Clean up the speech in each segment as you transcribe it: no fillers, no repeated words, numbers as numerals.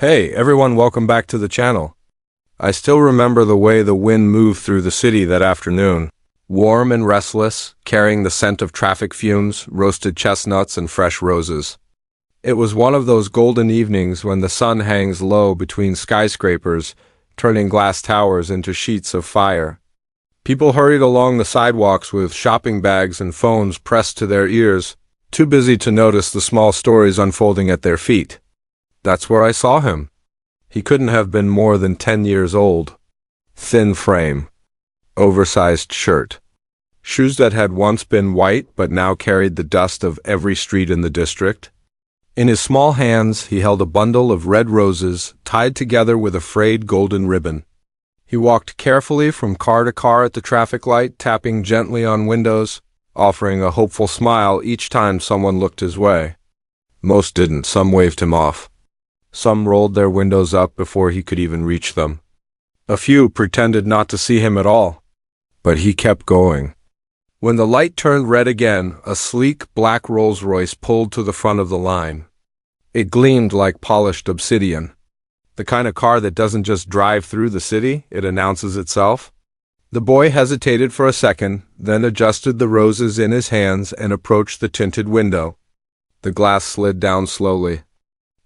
Hey, everyone, welcome back to the channel. I still remember the way the wind moved through the city that afternoon. Warm and restless, carrying the scent of traffic fumes, roasted chestnuts, and fresh roses. It was one of those golden evenings when the sun hangs low between skyscrapers, turning glass towers into sheets of fire. People hurried along the sidewalks with shopping bags and phones pressed to their ears, too busy to notice the small stories unfolding at their feet. That's where I saw him. He couldn't have been more than 10 years old. Thin frame, oversized shirt, shoes that had once been white but now carried the dust of every street in the district. In his small hands he held a bundle of red roses tied together with a frayed golden ribbon. He walked carefully from car to car at the traffic light, tapping gently on windows, offering a hopeful smile each time someone looked his way. Most didn't, some waved him off. Some rolled their windows up before he could even reach them. A few pretended not to see him at all. But he kept going. When the light turned red again, a sleek black Rolls-Royce pulled to the front of the line. It gleamed like polished obsidian. The kind of car that doesn't just drive through the city, it announces itself. The boy hesitated for a second, then adjusted the roses in his hands and approached the tinted window. The glass slid down slowly.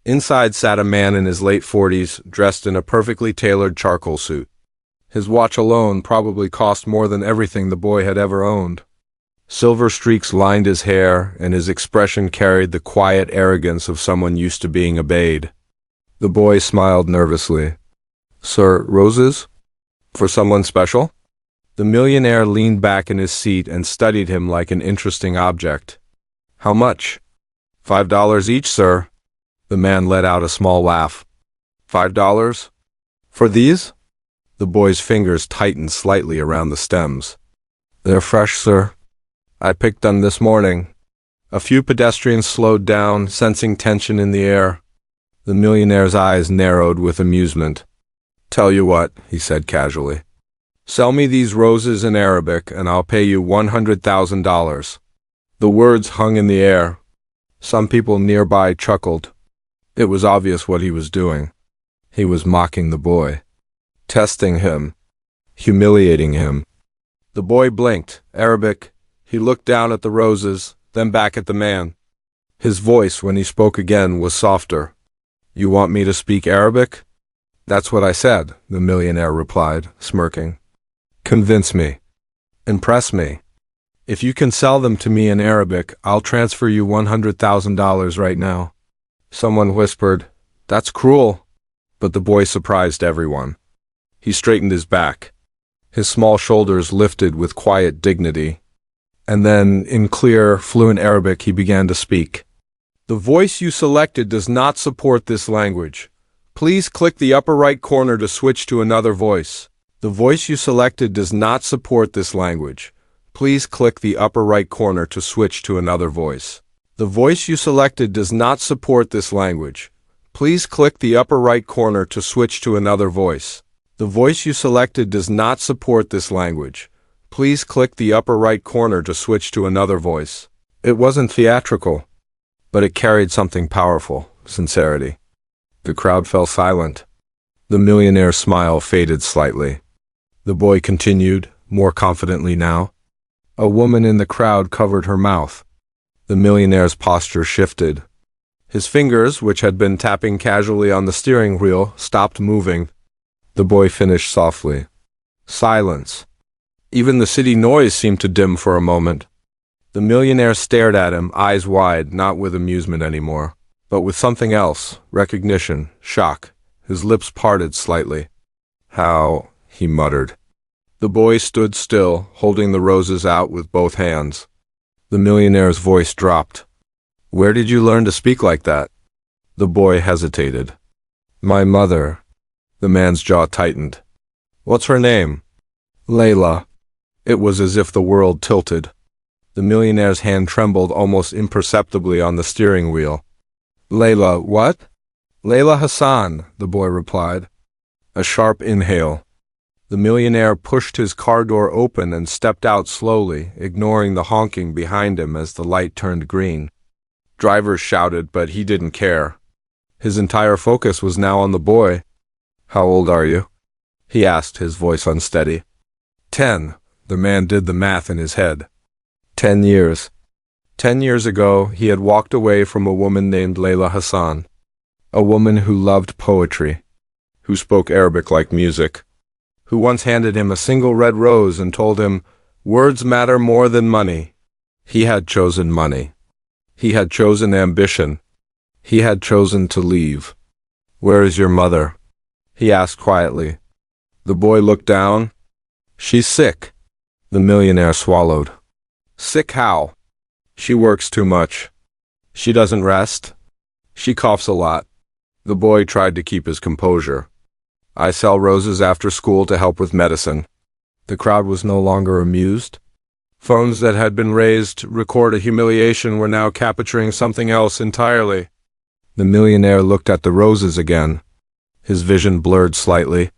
Inside sat a man in his late 40s, dressed in a perfectly tailored charcoal suit. His watch alone probably cost more than everything the boy had ever owned. Silver streaks lined his hair, and his expression carried the quiet arrogance of someone used to being obeyed. The boy smiled nervously. "Sir, roses? For someone special?" The millionaire leaned back in his seat and studied him like an interesting object. "How much?" $5 each, sir." The man let out a small laugh. $5? For these? The boy's fingers tightened slightly around the stems. "They're fresh, sir. I picked them this morning." A few pedestrians slowed down, sensing tension in the air. The millionaire's eyes narrowed with amusement. "Tell you what," he said casually. "Sell me these roses in Arabic, and I'll pay you $100,000. The words hung in the air. Some people nearby chuckled. It was obvious what he was doing. He was mocking the boy, testing him, humiliating him. The boy blinked. Arabic. He looked down at the roses, then back at the man. His voice, when he spoke again, was softer. "You want me to speak Arabic?" "That's what I said," the millionaire replied, smirking. "Convince me. Impress me. If you can sell them to me in Arabic, I'll transfer you $100,000 right now." Someone whispered, "That's cruel." But the boy surprised everyone. He straightened his back. His small shoulders lifted with quiet dignity. And then, in clear, fluent Arabic, he began to speak. "The voice you selected does not support this language. Please click the upper right corner to switch to another voice. The voice you selected does not support this language. Please click the upper right corner to switch to another voice. The voice you selected does not support this language. Please click the upper right corner to switch to another voice. The voice you selected does not support this language. Please click the upper right corner to switch to another voice." It wasn't theatrical, but it carried something powerful: sincerity. The crowd fell silent. The millionaire's smile faded slightly. The boy continued, more confidently now. A woman in the crowd covered her mouth. The millionaire's posture shifted. His fingers, which had been tapping casually on the steering wheel, stopped moving. The boy finished softly. Silence. Even the city noise seemed to dim for a moment. The millionaire stared at him, eyes wide, not with amusement anymore, but with something else: recognition, shock. His lips parted slightly. "How?" he muttered. The boy stood still, holding the roses out with both hands. The millionaire's voice dropped. "Where did you learn to speak like that?" The boy hesitated. "My mother." The man's jaw tightened. "What's her name?" "Layla." It was as if the world tilted. The millionaire's hand trembled almost imperceptibly on the steering wheel. "Layla what?" "Layla Hassan," the boy replied. A sharp inhale. The millionaire pushed his car door open and stepped out slowly, ignoring the honking behind him as the light turned green. Drivers shouted, but he didn't care. His entire focus was now on the boy. "How old are you?" he asked, his voice unsteady. 10. The man did the math in his head. 10 years. 10 years ago, he had walked away from a woman named Layla Hassan, a woman who loved poetry, who spoke Arabic like music, who once handed him a single red rose and told him, "Words matter more than money." He had chosen money. He had chosen ambition. He had chosen to leave. "Where is your mother?" he asked quietly. The boy looked down. "She's sick." The millionaire swallowed. "Sick how?" "She works too much. She doesn't rest. She coughs a lot." The boy tried to keep his composure. "I sell roses after school to help with medicine." The crowd was no longer amused. Phones that had been raised to record a humiliation were now capturing something else entirely. The millionaire looked at the roses again. His vision blurred slightly.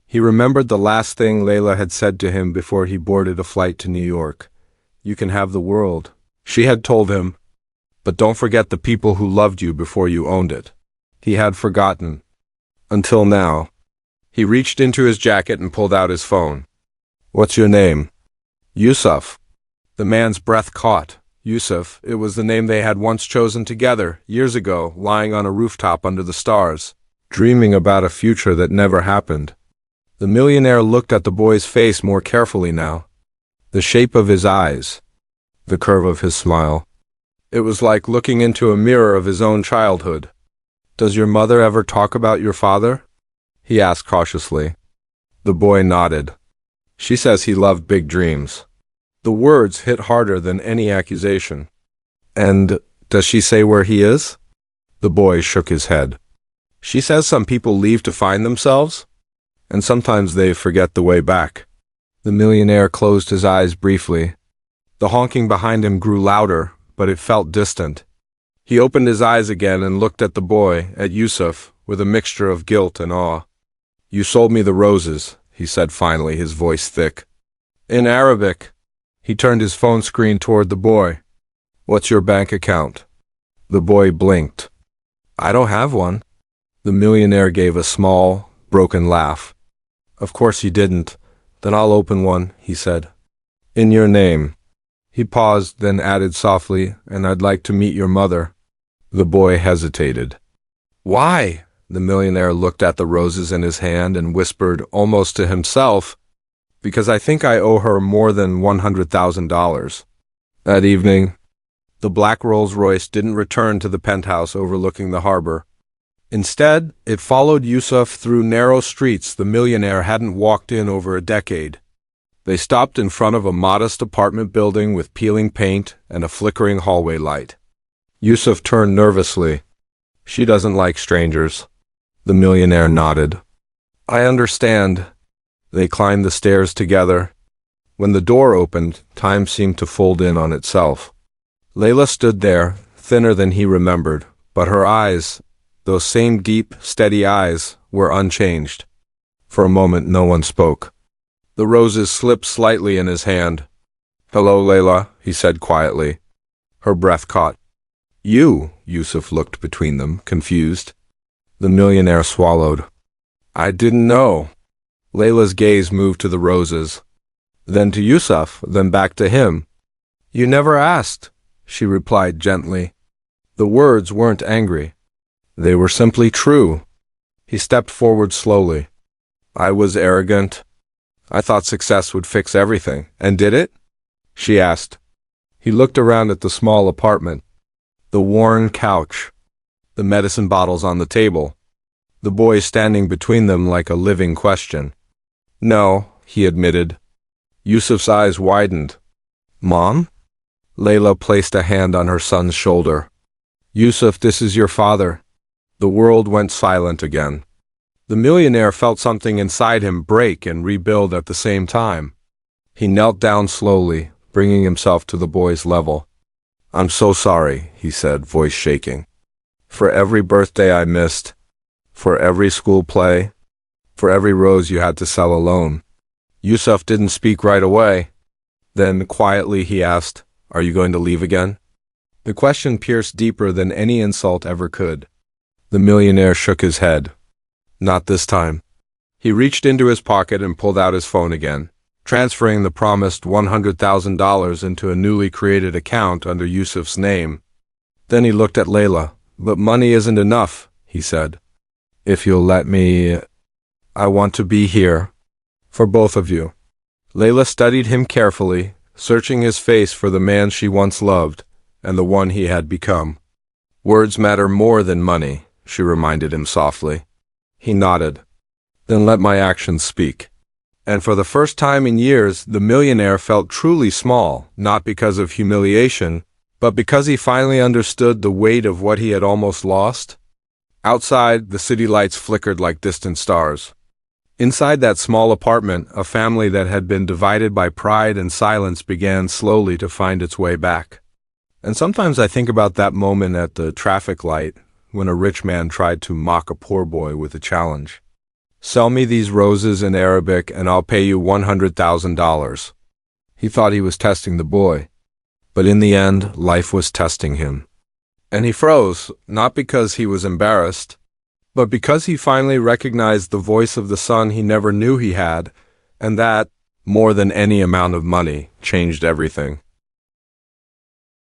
He remembered the last thing Layla had said to him before he boarded a flight to New York. "You can have the world," she had told him, "but don't forget the people who loved you before you owned it." He had forgotten. Until now. He reached into his jacket and pulled out his phone. "What's your name?" "Yusuf." The man's breath caught. Yusuf, it was the name they had once chosen together, years ago, lying on a rooftop under the stars, dreaming about a future that never happened. The millionaire looked at the boy's face more carefully now. The shape of his eyes, the curve of his smile. It was like looking into a mirror of his own childhood. "Does your mother ever talk about your father?" he asked cautiously. The boy nodded. "She says he loved big dreams." The words hit harder than any accusation. "And does she say where he is?" The boy shook his head. "She says some people leave to find themselves, and sometimes they forget the way back." The millionaire closed his eyes briefly. The honking behind him grew louder, but it felt distant. He opened his eyes again and looked at the boy, at Yusuf, with a mixture of guilt and awe. "You sold me the roses," he said finally, his voice thick. "In Arabic." He turned his phone screen toward the boy. "What's your bank account?" The boy blinked. "I don't have one." The millionaire gave a small, broken laugh. "Of course you didn't. Then I'll open one," he said. "In your name." He paused, then added softly, "And I'd like to meet your mother." The boy hesitated. "Why?" The millionaire looked at the roses in his hand and whispered, almost to himself, "Because I think I owe her more than $100,000. That evening, the black Rolls-Royce didn't return to the penthouse overlooking the harbor. Instead, it followed Yusuf through narrow streets the millionaire hadn't walked in over a decade. They stopped in front of a modest apartment building with peeling paint and a flickering hallway light. Yusuf turned nervously. "She doesn't like strangers." The millionaire nodded. "I understand." They climbed the stairs together. When the door opened, time seemed to fold in on itself. Layla stood there, thinner than he remembered, but her eyes, those same deep, steady eyes, were unchanged. For a moment no one spoke. The roses slipped slightly in his hand. "Hello, Layla," he said quietly. Her breath caught. "You?" Yusuf looked between them, confused. The millionaire swallowed. "I didn't know." Layla's gaze moved to the roses, then to Yusuf, then back to him. "You never asked," she replied gently. The words weren't angry. They were simply true. He stepped forward slowly. "I was arrogant. I thought success would fix everything. And did it?" she asked. He looked around at the small apartment, the worn couch, the medicine bottles on the table, the boy standing between them like a living question. "No," he admitted. Yusuf's eyes widened. "Mom?" Layla placed a hand on her son's shoulder. "Yusuf, this is your father." The world went silent again. The millionaire felt something inside him break and rebuild at the same time. He knelt down slowly, bringing himself to the boy's level. "I'm so sorry," he said, voice shaking. "For every birthday I missed, for every school play, for every rose you had to sell alone." Yusuf didn't speak right away. Then, quietly, he asked, "Are you going to leave again?" The question pierced deeper than any insult ever could. The millionaire shook his head. Not this time. He reached into his pocket and pulled out his phone again, transferring the promised $100,000 into a newly created account under Yusuf's name. Then he looked at Layla. But money isn't enough, he said. If you'll let me, I want to be here. For both of you. Layla studied him carefully, searching his face for the man she once loved, and the one he had become. Words matter more than money, she reminded him softly. He nodded. Then let my actions speak. And for the first time in years, the millionaire felt truly small, not because of humiliation, but because he finally understood the weight of what he had almost lost. Outside, the city lights flickered like distant stars. Inside that small apartment, a family that had been divided by pride and silence began slowly to find its way back. And sometimes I think about that moment at the traffic light when a rich man tried to mock a poor boy with a challenge. Sell me these roses in Arabic and I'll pay you $100,000. He thought he was testing the boy. But in the end, life was testing him. And he froze, not because he was embarrassed, but because he finally recognized the voice of the son he never knew he had, and that, more than any amount of money, changed everything.